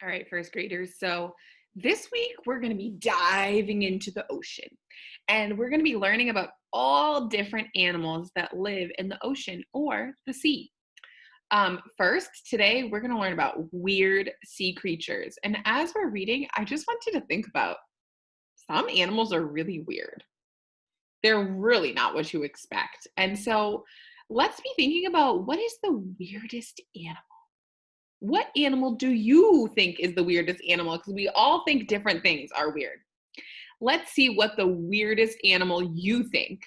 All right, first graders. So this week we're going to be diving into the ocean and we're going to be learning about all different animals that live in the ocean or the sea. First, today we're going to learn about weird sea creatures. And as we're reading, I just want you to think about some animals are really weird. They're really not what you expect. And so let's be thinking about what is the weirdest animal? What animal do you think is the weirdest animal? Because we all think different things are weird. Let's see what the weirdest animal you think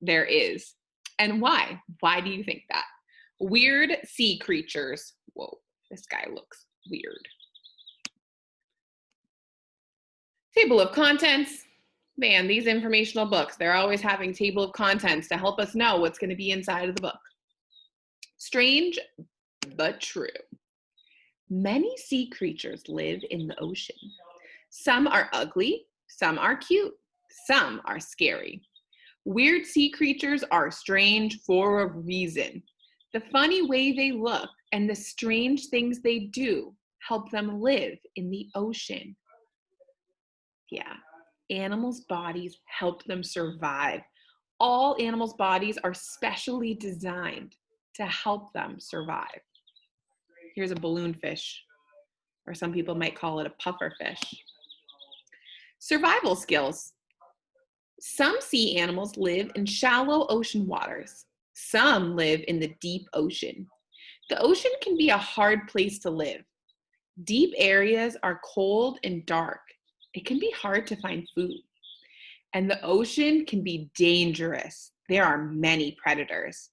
there is and why. Why do you think that? Weird sea creatures. Whoa, this guy looks weird. Table of contents. Man, these informational books, they're always having table of contents to help us know what's going to be inside of the book. Strange, but true. Many sea creatures live in the ocean. Some are ugly, some are cute, some are scary. Weird sea creatures are strange for a reason. The funny way they look and the strange things they do help them live in the ocean. Yeah, animals' bodies help them survive. All animals' bodies are specially designed to help them survive. Here's a balloonfish, or some people might call it a pufferfish. Survival skills. Some sea animals live in shallow ocean waters. Some live in the deep ocean. The ocean can be a hard place to live. Deep areas are cold and dark. It can be hard to find food. And the ocean can be dangerous. There are many predators.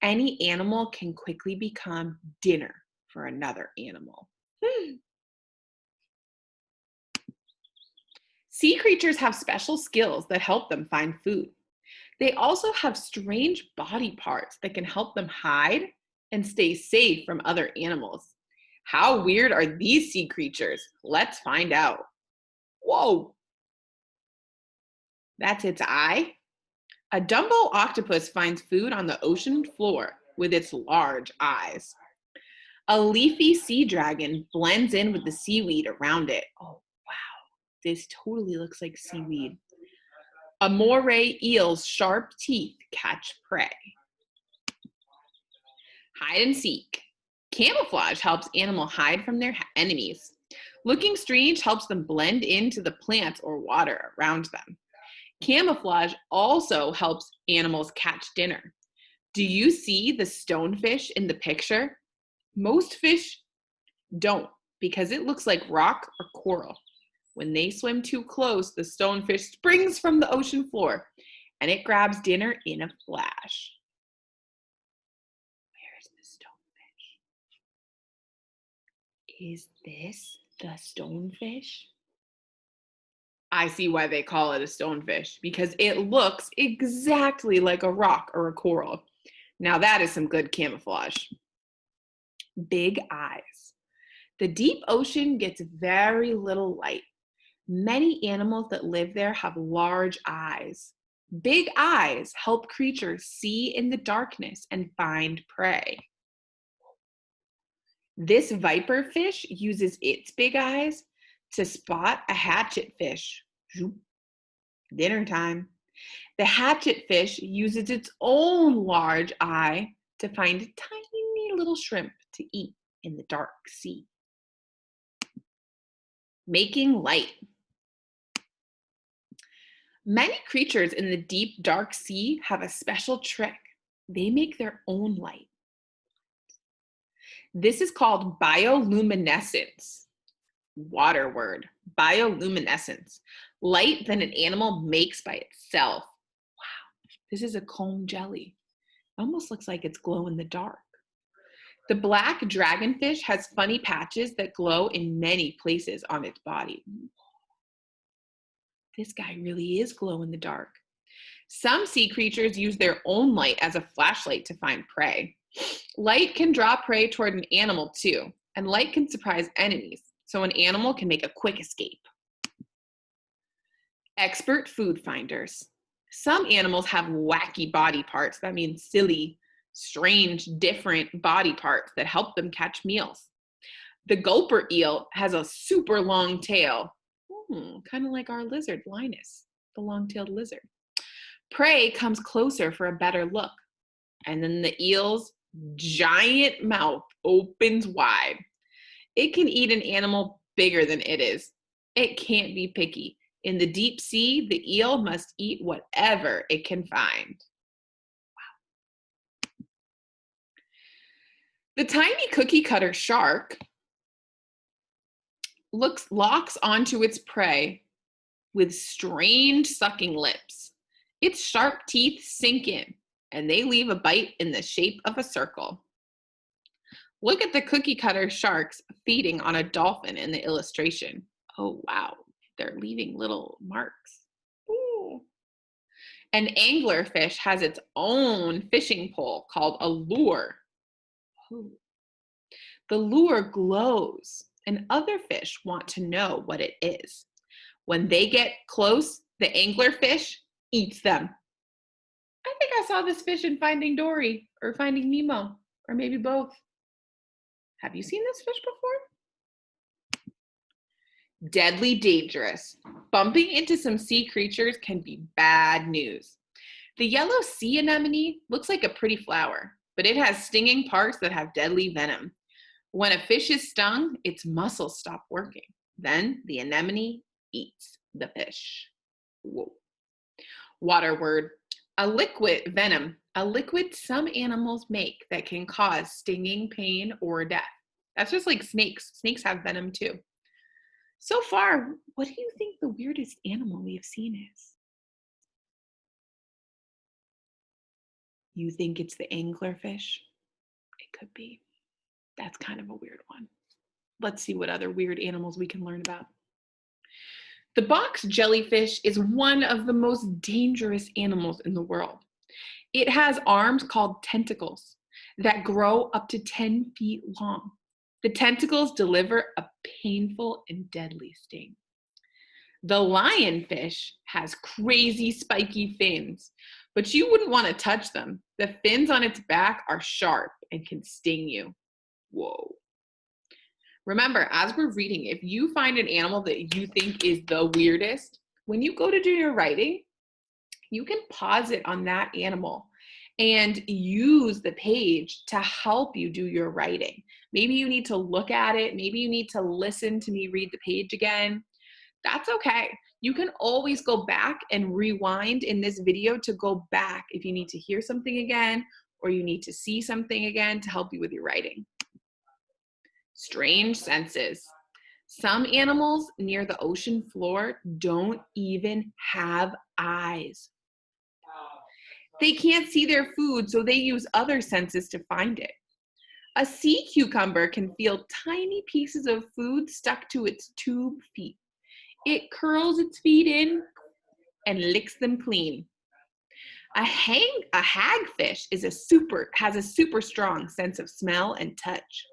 Any animal can quickly become dinner for another animal. Sea creatures have special skills that help them find food. They also have strange body parts that can help them hide and stay safe from other animals. How weird are these sea creatures? Let's find out. Whoa, that's its eye. A Dumbo octopus finds food on the ocean floor with its large eyes. A leafy sea dragon blends in with the seaweed around it. Oh, wow, this totally looks like seaweed. A moray eel's sharp teeth catch prey. Hide and seek. Camouflage helps animals hide from their enemies. Looking strange helps them blend into the plants or water around them. Camouflage also helps animals catch dinner. Do you see the stonefish in the picture? Most fish don't because it looks like rock or coral. When they swim too close, the stonefish springs from the ocean floor and it grabs dinner in a flash. Where's the stonefish? Is this the stonefish? I see why they call it a stonefish because it looks exactly like a rock or a coral. Now that is some good camouflage. Big eyes. The deep ocean gets very little light. Many animals that live there have large eyes. Big eyes help creatures see in the darkness and find prey. This viper fish uses its big eyes to spot a hatchet fish. Dinner time. The hatchet fish uses its own large eye to find tiny little shrimp to eat in the dark sea. Making light. Many creatures in the deep, dark sea have a special trick. They make their own light. This is called bioluminescence. Water word, bioluminescence. Light that an animal makes by itself. Wow, this is a comb jelly. It almost looks like it's glow in the dark. The black dragonfish has funny patches that glow in many places on its body. This guy really is glow in the dark. Some sea creatures use their own light as a flashlight to find prey. Light can draw prey toward an animal too, and light can surprise enemies, so an animal can make a quick escape. Expert food finders. Some animals have wacky body parts. That means silly, strange, different body parts that help them catch meals. The gulper eel has a super long tail, kind of like our lizard, Linus, the long-tailed lizard. Prey comes closer for a better look, and then the eel's giant mouth opens wide. It can eat an animal bigger than it is. It can't be picky. In the deep sea, the eel must eat whatever it can find. Wow. The tiny cookie cutter shark locks onto its prey with strange sucking lips. Its sharp teeth sink in, and they leave a bite in the shape of a circle. Look at the cookie cutter sharks feeding on a dolphin in the illustration. Oh, wow. They're leaving little marks. Ooh. An anglerfish has its own fishing pole called a lure. Ooh. The lure glows, and other fish want to know what it is. When they get close, the anglerfish eats them. I think I saw this fish in Finding Dory or Finding Nemo, or maybe both. Have you seen this fish before? Deadly dangerous. Bumping into some sea creatures can be bad news. The yellow sea anemone looks like a pretty flower, but it has stinging parts that have deadly venom. When a fish is stung, its muscles stop working. Then the anemone eats the fish. Whoa. Water word. A liquid venom. A liquid some animals make that can cause stinging, pain, or death. That's just like snakes. Snakes have venom too. So far, what do you think the weirdest animal we've seen is? You think it's the anglerfish? It could be. That's kind of a weird one. Let's see what other weird animals we can learn about. The box jellyfish is one of the most dangerous animals in the world. It has arms called tentacles that grow up to 10 feet long. The tentacles deliver a painful and deadly sting. The lionfish has crazy spiky fins, but you wouldn't want to touch them. The fins on its back are sharp and can sting you. Whoa. Remember, as we're reading, if you find an animal that you think is the weirdest, when you go to do your writing, you can pause it on that animal and use the page to help you do your writing. Maybe you need to look at it. Maybe you need to listen to me read the page again. That's okay. You can always go back and rewind in this video to go back if you need to hear something again or you need to see something again to help you with your writing. Strange senses. Some animals near the ocean floor don't even have eyes. They can't see their food, so they use other senses to find it. A sea cucumber can feel tiny pieces of food stuck to its tube feet. It curls its feet in and licks them clean. A hagfish has a super strong sense of smell and touch.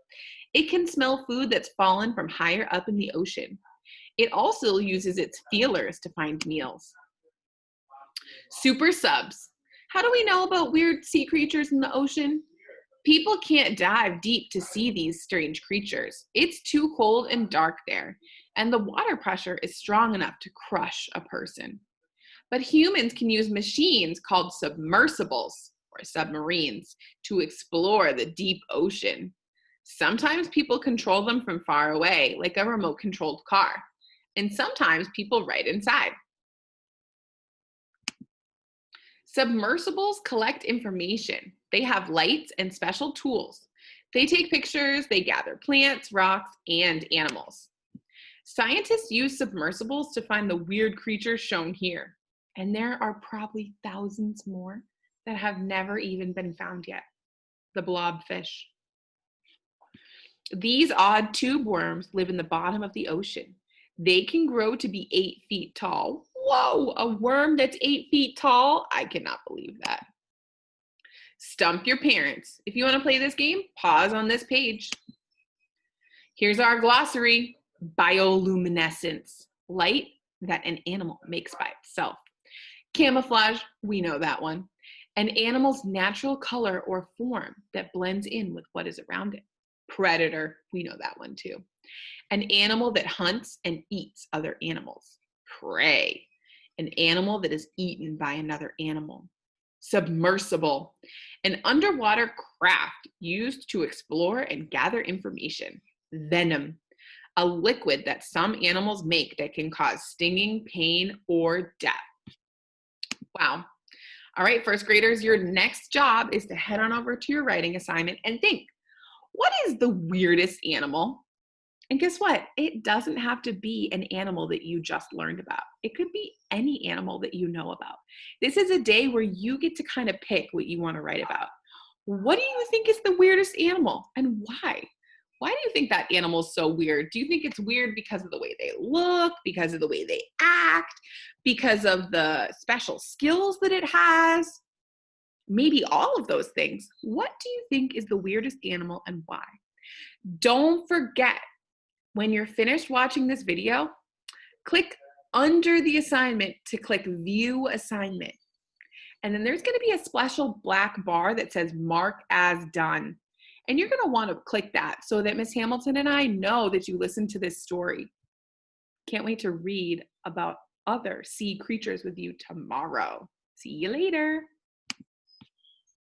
It can smell food that's fallen from higher up in the ocean. It also uses its feelers to find meals. Super subs. How do we know about weird sea creatures in the ocean? People can't dive deep to see these strange creatures. It's too cold and dark there, and the water pressure is strong enough to crush a person. But humans can use machines called submersibles, or submarines, to explore the deep ocean. Sometimes people control them from far away, like a remote-controlled car, and sometimes people right inside. Submersibles collect information. They have lights and special tools. They take pictures, they gather plants, rocks, and animals. Scientists use submersibles to find the weird creatures shown here, and there are probably thousands more that have never even been found yet. The blobfish. These odd tube worms live in the bottom of the ocean. They can grow to be 8 feet tall. Whoa, a worm that's 8 feet tall? I cannot believe that. Stump your parents. If you want to play this game, pause on this page. Here's our glossary. Bioluminescence, light that an animal makes by itself. Camouflage, we know that one. An animal's natural color or form that blends in with what is around it. Predator, we know that one too. An animal that hunts and eats other animals. Prey. An animal that is eaten by another animal. Submersible. An underwater craft used to explore and gather information. Venom. A liquid that some animals make that can cause stinging, pain, or death. Wow. All right, first graders, your next job is to head on over to your writing assignment and think, what is the weirdest animal? And guess what? It doesn't have to be an animal that you just learned about. It could be any animal that you know about. This is a day where you get to kind of pick what you want to write about. What do you think is the weirdest animal and why? Why do you think that animal's so weird? Do you think it's weird because of the way they look, because of the way they act, because of the special skills that it has? Maybe all of those things. What do you think is the weirdest animal and why? Don't forget, when you're finished watching this video, click under the assignment to click View Assignment. And then there's going to be a special black bar that says Mark as Done. And you're going to want to click that so that Miss Hamilton and I know that you listened to this story. Can't wait to read about other sea creatures with you tomorrow. See you later.